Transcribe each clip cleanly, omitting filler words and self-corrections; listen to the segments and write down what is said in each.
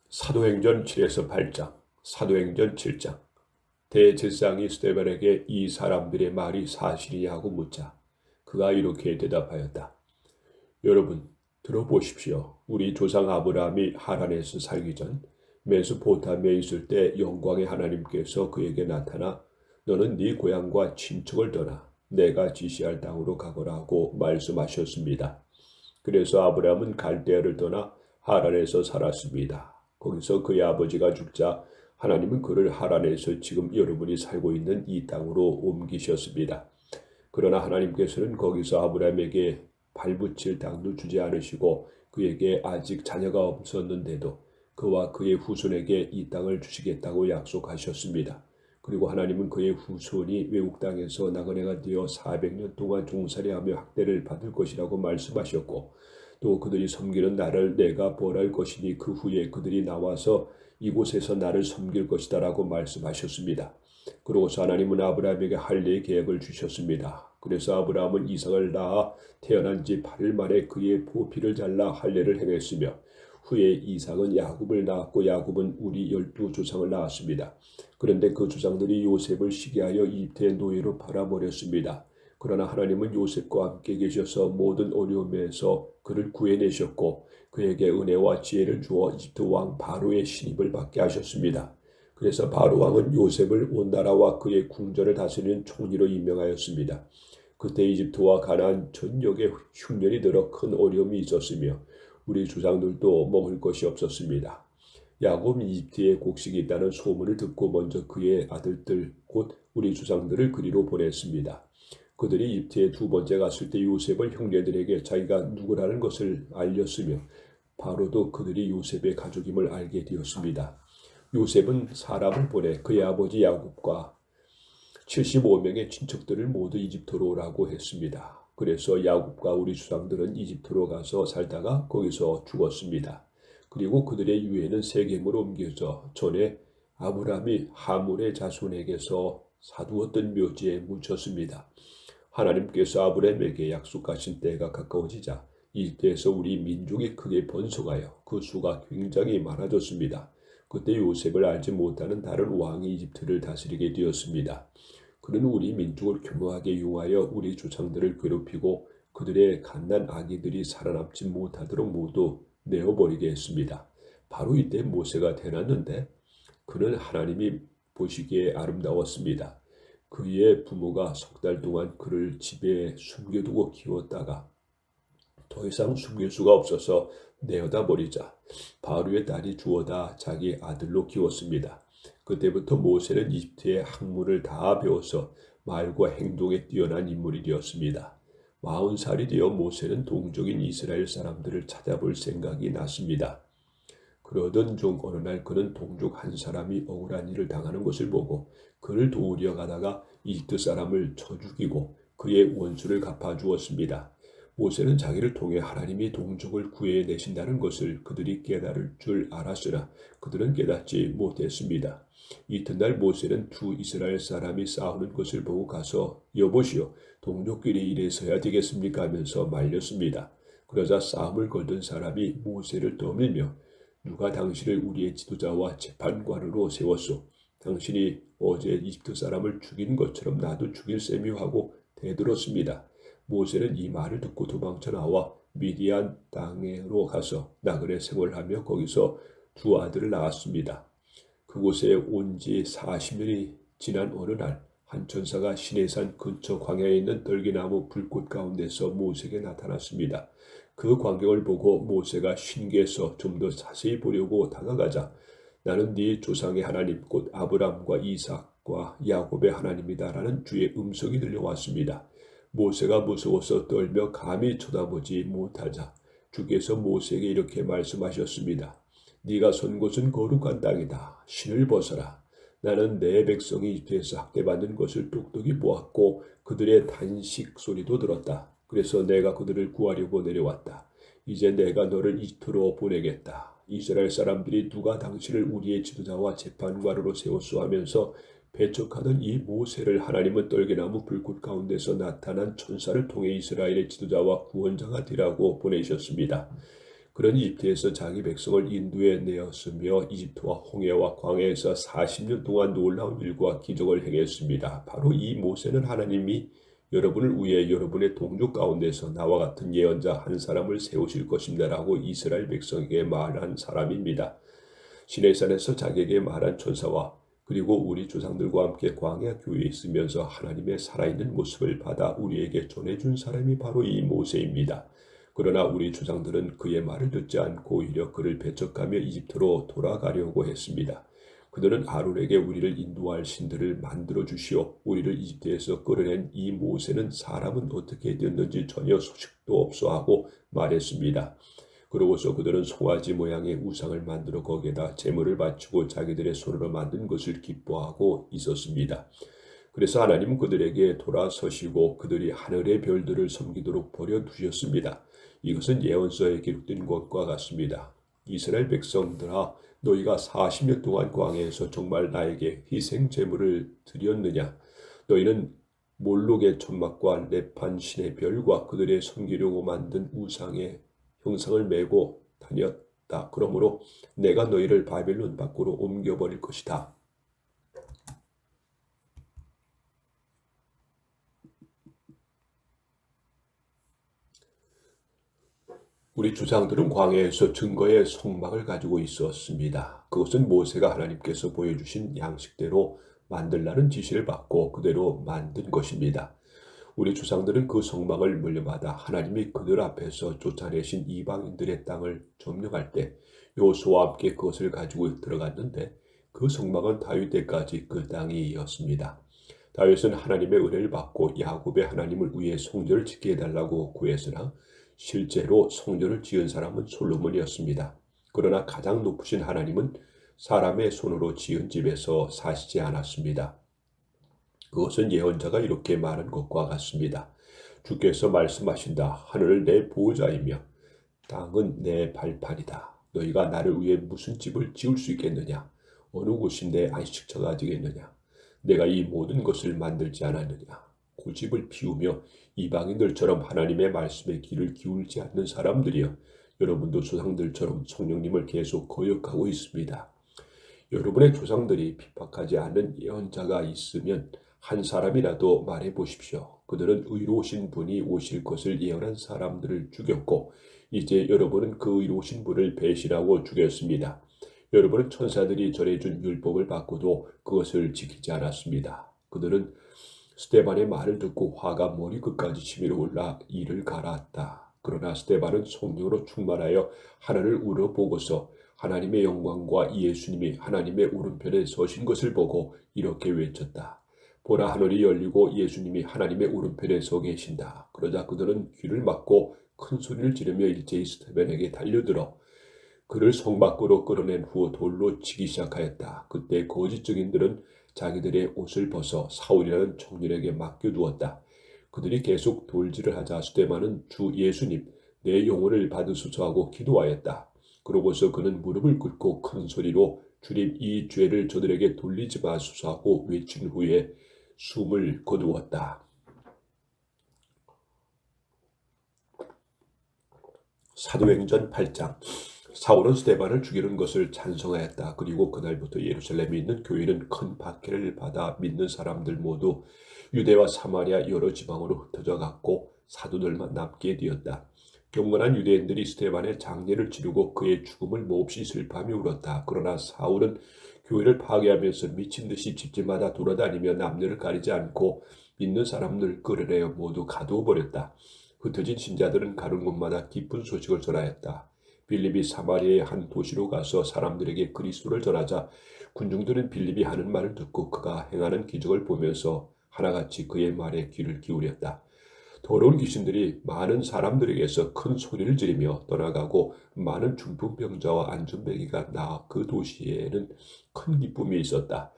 사도행전 7에서 8장, 사도행전 7장. 대제사장이 스데반에게 이 사람들의 말이 사실이냐 하고 묻자 그가 이렇게 대답하였다. 여러분 들어보십시오. 우리 조상 아브라함이 하란에서 살기 전 메소포타미아에 있을 때 영광의 하나님께서 그에게 나타나 너는 네 고향과 친척을 떠나 내가 지시할 땅으로 가거라 하고 말씀하셨습니다. 그래서 아브라함은 갈대아를 떠나 하란에서 살았습니다. 거기서 그의 아버지가 죽자 하나님은 그를 하란에서 지금 여러분이 살고 있는 이 땅으로 옮기셨습니다. 그러나 하나님께서는 거기서 아브라함에게 발붙일 땅도 주지 않으시고 그에게 아직 자녀가 없었는데도 그와 그의 후손에게 이 땅을 주시겠다고 약속하셨습니다. 그리고 하나님은 그의 후손이 외국 땅에서 나그네가 되어 400년 동안 종살이하며 학대를 받을 것이라고 말씀하셨고 또 그들이 섬기는 나를 내가 벌할 것이니 그 후에 그들이 나와서 이곳에서 나를 섬길 것이다 라고 말씀하셨습니다. 그러고서 하나님은 아브라함에게 할례의 계획을 주셨습니다. 그래서 아브라함은 이삭을 낳아 태어난 지 8일 만에 그의 포피를 잘라 할례를 행했으며 후에 이삭은 야곱을 낳았고 야곱은 우리 12조상을 낳았습니다. 그런데 그 조상들이 요셉을 시기하여 이집트의 노예로 팔아버렸습니다. 그러나 하나님은 요셉과 함께 계셔서 모든 어려움에서 그를 구해내셨고 그에게 은혜와 지혜를 주어 이집트 왕 바로의 신입을 받게 하셨습니다. 그래서 바로 왕은 요셉을 온 나라와 그의 궁전을 다스리는 총리로 임명하였습니다. 그때 이집트와 가나안 전역에 흉년이 들어 큰 어려움이 있었으며 우리 조상들도 먹을 것이 없었습니다. 야곱은 이집트에 곡식이 있다는 소문을 듣고 먼저 그의 아들들 곧 우리 조상들을 그리로 보냈습니다. 그들이 이집트에 두 번째 갔을 때 요셉은 형제들에게 자기가 누구라는 것을 알렸으며 바로도 그들이 요셉의 가족임을 알게 되었습니다. 요셉은 사람을 보내 그의 아버지 야곱과 75명의 친척들을 모두 이집트로 오라고 했습니다. 그래서 야곱과 우리 조상들은 이집트로 가서 살다가 거기서 죽었습니다. 그리고 그들의 유해는 세겜으로 옮겨져 전에 아브라함이 하물의 자손에게서 사두었던 묘지에 묻혔습니다. 하나님께서 아브라함에게 약속하신 때가 가까워지자 이집트에서 우리 민족이 크게 번성하여 그 수가 굉장히 많아졌습니다. 그때 요셉을 알지 못하는 다른 왕이 이집트를 다스리게 되었습니다. 그는 우리 민족을 교묘하게 이용하여 우리 조상들을 괴롭히고 그들의 갓난 아기들이 살아남지 못하도록 모두 내어버리게 했습니다. 바로 이때 모세가 태어났는데 그는 하나님이 보시기에 아름다웠습니다. 그의 부모가 석 달 동안 그를 집에 숨겨두고 키웠다가 더 이상 숨길 수가 없어서 내어다 버리자 바로의 딸이 주어다 자기 아들로 키웠습니다. 그때부터 모세는 이집트의 학문을 다 배워서 말과 행동에 뛰어난 인물이 되었습니다. 40살이 되어 모세는 동족인 이스라엘 사람들을 찾아볼 생각이 났습니다. 그러던 중 어느 날 그는 동족 한 사람이 억울한 일을 당하는 것을 보고 그를 도우려 가다가 이집트 사람을 쳐 죽이고 그의 원수를 갚아주었습니다. 모세는 자기를 통해 하나님이 동족을 구해내신다는 것을 그들이 깨달을 줄 알았으나 그들은 깨닫지 못했습니다. 이튿날 모세는 두 이스라엘 사람이 싸우는 것을 보고 가서 여보시오 동족끼리 이래서야 되겠습니까 하면서 말렸습니다. 그러자 싸움을 걸던 사람이 모세를 떠밀며 누가 당신을 우리의 지도자와 재판관으로 세웠소? 당신이 어제 이집트 사람을 죽인 것처럼 나도 죽일 셈이오 하고 대들었습니다. 모세는 이 말을 듣고 도망쳐 나와 미디안 땅으로 가서 나그네 생활하며 거기서 두 아들을 낳았습니다. 그곳에 온 지 40년이 지난 어느 날 한 천사가 시내산 근처 광야에 있는 떨기나무 불꽃 가운데서 모세에게 나타났습니다. 그 광경을 보고 모세가 신기해서 좀 더 자세히 보려고 다가가자 나는 네 조상의 하나님 곧 아브람과 이삭과 야곱의 하나님이다라는 주의 음성이 들려왔습니다. 모세가 무서워서 떨며 감히 쳐다보지 못하자 주께서 모세에게 이렇게 말씀하셨습니다. 네가 선 곳은 거룩한 땅이다. 신을 벗어라. 나는 내 백성이 이집트에서 학대받는 것을 똑똑히 보았고 그들의 단식 소리도 들었다. 그래서 내가 그들을 구하려고 내려왔다. 이제 내가 너를 이집트로 보내겠다. 이스라엘 사람들이 누가 당신을 우리의 지도자와 재판관으로 세웠소 하면서 배척하던 이 모세를 하나님은 떨기나무 불꽃 가운데서 나타난 천사를 통해 이스라엘의 지도자와 구원자가 되라고 보내셨습니다. 그런 이집트에서 자기 백성을 인도해 내었으며 이집트와 홍해와 광야에서 40년 동안 놀라운 일과 기적을 행했습니다. 바로 이 모세는 하나님이 여러분을 위해 여러분의 동족 가운데서 나와 같은 예언자 한 사람을 세우실 것입니다라고 이스라엘 백성에게 말한 사람입니다. 시내산에서 자기에게 말한 천사와 그리고 우리 조상들과 함께 광야 교회에 있으면서 하나님의 살아있는 모습을 받아 우리에게 전해준 사람이 바로 이 모세입니다. 그러나 우리 조상들은 그의 말을 듣지 않고 오히려 그를 배척하며 이집트로 돌아가려고 했습니다. 그들은 아론에게 우리를 인도할 신들을 만들어 주시오. 우리를 이집트에서 끌어낸 이 모세는 사람은 어떻게 되었는지 전혀 소식도 없어 하고 말했습니다. 그러고서 그들은 송아지 모양의 우상을 만들어 거기에다 제물을 바치고 자기들의 손으로 만든 것을 기뻐하고 있었습니다. 그래서 하나님은 그들에게 돌아서시고 그들이 하늘의 별들을 섬기도록 버려두셨습니다. 이것은 예언서에 기록된 것과 같습니다. 이스라엘 백성들아, 너희가 40년 동안 광야에서 정말 나에게 희생 제물을 드렸느냐? 너희는 몰록의 천막과 레판 신의 별과 그들의 섬기려고 만든 우상의 형상을 메고 다녔다. 그러므로 내가 너희를 바벨론 밖으로 옮겨버릴 것이다. 우리 조상들은 광야에서 증거의 성막을 가지고 있었습니다. 그것은 모세가 하나님께서 보여주신 양식대로 만들라는 지시를 받고 그대로 만든 것입니다. 우리 조상들은 그 성막을 물려받아 하나님이 그들 앞에서 쫓아내신 이방인들의 땅을 점령할 때 여호수아와 함께 그것을 가지고 들어갔는데 그 성막은 다윗 때까지 그 땅이었습니다. 다윗은 하나님의 은혜를 받고 야곱의 하나님을 위해 성전을 짓게 해달라고 구했으나 실제로 성전을 지은 사람은 솔로몬이었습니다. 그러나 가장 높으신 하나님은 사람의 손으로 지은 집에서 사시지 않았습니다. 그것은 예언자가 이렇게 말한 것과 같습니다. 주께서 말씀하신다. 하늘은 내 보호자이며 땅은 내 발판이다. 너희가 나를 위해 무슨 집을 지을 수 있겠느냐? 어느 곳이 내 안식처가 되겠느냐? 내가 이 모든 것을 만들지 않았느냐? 고집을 피우며 이방인들처럼 하나님의 말씀에 귀를 기울지 않는 사람들이여, 여러분도 조상들처럼 성령님을 계속 거역하고 있습니다. 여러분의 조상들이 핍박하지 않는 예언자가 있으면 한 사람이라도 말해 보십시오. 그들은 의로우신 분이 오실 것을 예언한 사람들을 죽였고 이제 여러분은 그 의로우신 분을 배신하고 죽였습니다. 여러분은 천사들이 전해준 율법을 받고도 그것을 지키지 않았습니다. 그들은 스데반의 말을 듣고 화가 머리 끝까지 치밀어 올라 이를 갈았다. 그러나 스데반은 성령으로 충만하여 하늘을 우러보고서 하나님의 영광과 예수님이 하나님의 오른편에 서신 것을 보고 이렇게 외쳤다. 보라, 하늘이 열리고 예수님이 하나님의 오른편에 서 계신다. 그러자 그들은 귀를 막고 큰 소리를 지르며 일제히 스데반에게 달려들어 그를 성 밖으로 끌어낸 후 돌로 치기 시작하였다. 그때 거짓 증인들은 자기들의 옷을 벗어 사울이라는 청년에게 맡겨두었다. 그들이 계속 돌질을 하자 스데반은 주 예수님, 내 영혼을 받으소서 하고 기도하였다. 그러고서 그는 무릎을 꿇고 큰 소리로 주님, 이 죄를 저들에게 돌리지 마소서 하고 외친 후에 숨을 거두었다. 사도행전 8장. 사울은 스데반을 죽이는 것을 찬성하였다. 그리고 그날부터 예루살렘에 있는 교회는 큰 박해를 받아 믿는 사람들 모두 유대와 사마리아 여러 지방으로 흩어져 갔고 사도들만 남게 되었다. 경건한 유대인들이 스데반의 장례를 치르고 그의 죽음을 몹시 슬퍼하며 울었다. 그러나 사울은 교회를 파괴하면서 미친 듯이 집집마다 돌아다니며 남녀를 가리지 않고 믿는 사람들 끌어내어 모두 가두어 버렸다. 흩어진 신자들은 가는 곳마다 기쁜 소식을 전하였다. 빌립이 사마리아의 한 도시로 가서 사람들에게 그리스도를 전하자 군중들은 빌립이 하는 말을 듣고 그가 행하는 기적을 보면서 하나같이 그의 말에 귀를 기울였다. 더러운 귀신들이 많은 사람들에게서 큰 소리를 지르며 떠나가고 많은 중풍병자와 안전뱅이가 나아 그 도시에는 큰 기쁨이 있었다.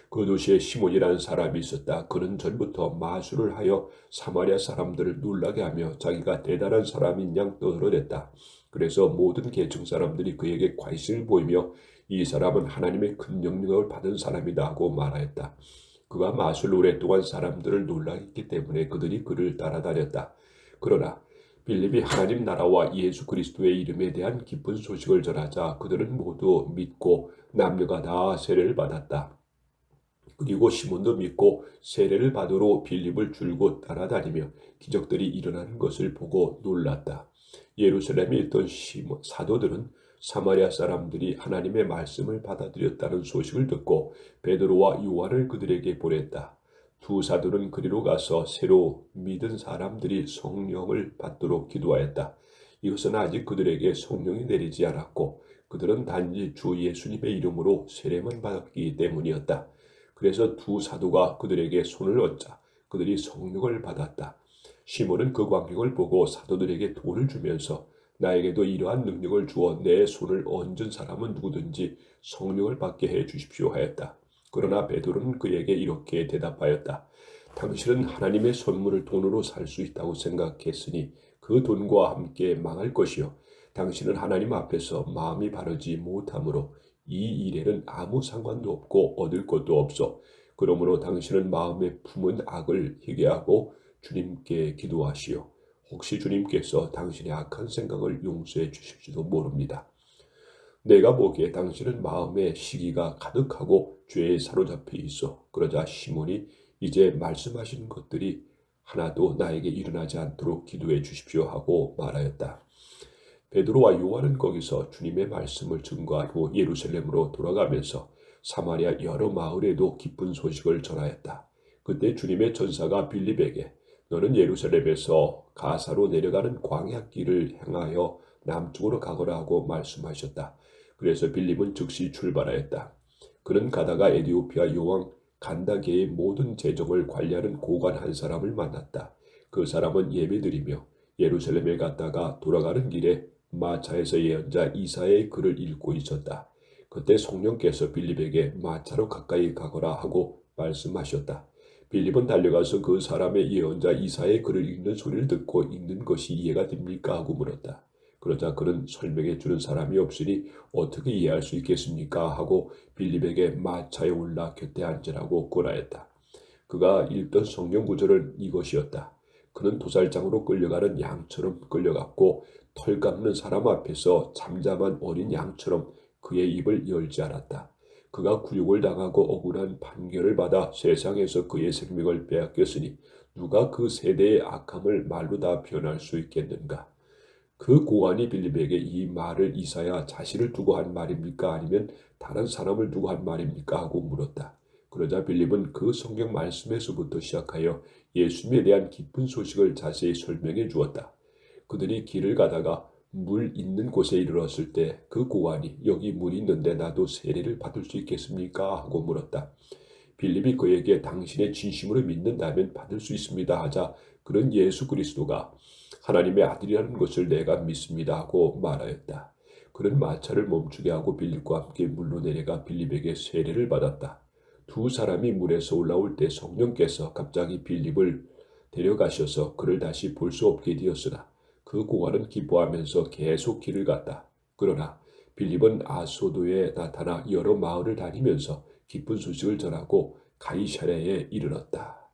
그 도시에 시몬이라는 사람이 있었다. 그는 전부터 마술을 하여 사마리아 사람들을 놀라게 하며 자기가 대단한 사람인 양 떠들어댔다. 그래서 모든 계층 사람들이 그에게 관심을 보이며 이 사람은 하나님의 큰 영향을 받은 사람이다 하고 말하였다. 그가 마술로 오랫동안 사람들을 놀라게 했기 때문에 그들이 그를 따라다녔다. 그러나 빌립이 하나님 나라와 예수 그리스도의 이름에 대한 기쁜 소식을 전하자 그들은 모두 믿고 남녀가 다 세례를 받았다. 그리고 시몬도 믿고 세례를 받으러 빌립을 줄곧 따라다니며 기적들이 일어나는 것을 보고 놀랐다. 예루살렘에 있던 사도들은 사마리아 사람들이 하나님의 말씀을 받아들였다는 소식을 듣고 베드로와 요한을 그들에게 보냈다. 두 사도는 그리로 가서 새로 믿은 사람들이 성령을 받도록 기도하였다. 이것은 아직 그들에게 성령이 내리지 않았고 그들은 단지 주 예수님의 이름으로 세례만 받았기 때문이었다. 그래서 두 사도가 그들에게 손을 얹자 그들이 성령을 받았다. 시몬은 그 광경을 보고 사도들에게 돈을 주면서 나에게도 이러한 능력을 주어 내 손을 얹은 사람은 누구든지 성령을 받게 해 주십시오 하였다. 그러나 베드로는 그에게 이렇게 대답하였다. 당신은 하나님의 선물을 돈으로 살 수 있다고 생각했으니 그 돈과 함께 망할 것이요. 당신은 하나님 앞에서 마음이 바르지 못하므로 이 일에는 아무 상관도 없고 얻을 것도 없어. 그러므로 당신은 마음에 품은 악을 회개하고 주님께 기도하시오. 혹시 주님께서 당신의 악한 생각을 용서해 주실지도 모릅니다. 내가 보기에 당신은 마음에 시기가 가득하고 죄에 사로잡혀 있어. 그러자 시몬이 이제 말씀하신 것들이 하나도 나에게 일어나지 않도록 기도해 주십시오 하고 말하였다. 베드로와 요한은 거기서 주님의 말씀을 증거하고 예루살렘으로 돌아가면서 사마리아 여러 마을에도 기쁜 소식을 전하였다. 그때 주님의 전사가 빌립에게 너는 예루살렘에서 가사로 내려가는 광야길을 향하여 남쪽으로 가거라 하고 말씀하셨다. 그래서 빌립은 즉시 출발하였다. 그는 가다가 에디오피아 여왕 간다게의 모든 재정을 관리하는 고관 한 사람을 만났다. 그 사람은 예배드리며 예루살렘에 갔다가 돌아가는 길에 마차에서 예언자 이사야의 글을 읽고 있었다. 그때 성령께서 빌립에게 마차로 가까이 가거라 하고 말씀하셨다. 빌립은 달려가서 그 사람의 예언자 이사야의 글을 읽는 소리를 듣고 읽는 것이 이해가 됩니까? 하고 물었다. 그러자 그는 설명해 주는 사람이 없으니 어떻게 이해할 수 있겠습니까? 하고 빌립에게 마차에 올라 곁에 앉으라고 권하였다. 그가 읽던 성경 구절은 이것이었다. 그는 도살장으로 끌려가는 양처럼 끌려갔고 털 깎는 사람 앞에서 잠잠한 어린 양처럼 그의 입을 열지 않았다. 그가 굴욕을 당하고 억울한 판결을 받아 세상에서 그의 생명을 빼앗겼으니 누가 그 세대의 악함을 말로 다 표현할 수 있겠는가? 그 고관이 빌립에게 이 말을 이사야 자신을 두고 한 말입니까? 아니면 다른 사람을 두고 한 말입니까? 하고 물었다. 그러자 빌립은 그 성경 말씀에서부터 시작하여 예수님에 대한 기쁜 소식을 자세히 설명해 주었다. 그들이 길을 가다가 물 있는 곳에 이르렀을 때 그 고관이 여기 물이 있는데 나도 세례를 받을 수 있겠습니까? 하고 물었다. 빌립이 그에게 당신의 진심으로 믿는다면 받을 수 있습니다 하자 그는 예수 그리스도가 하나님의 아들이라는 것을 내가 믿습니다 하고 말하였다. 그는 마차를 멈추게 하고 빌립과 함께 물로 내려가 빌립에게 세례를 받았다. 두 사람이 물에서 올라올 때 성령께서 갑자기 빌립을 데려가셔서 그를 다시 볼 수 없게 되었으나 그 고관은 기뻐하면서 계속 길을 갔다. 그러나 빌립은 아소도에 나타나 여러 마을을 다니면서 기쁜 소식을 전하고 가이사랴에 이르렀다.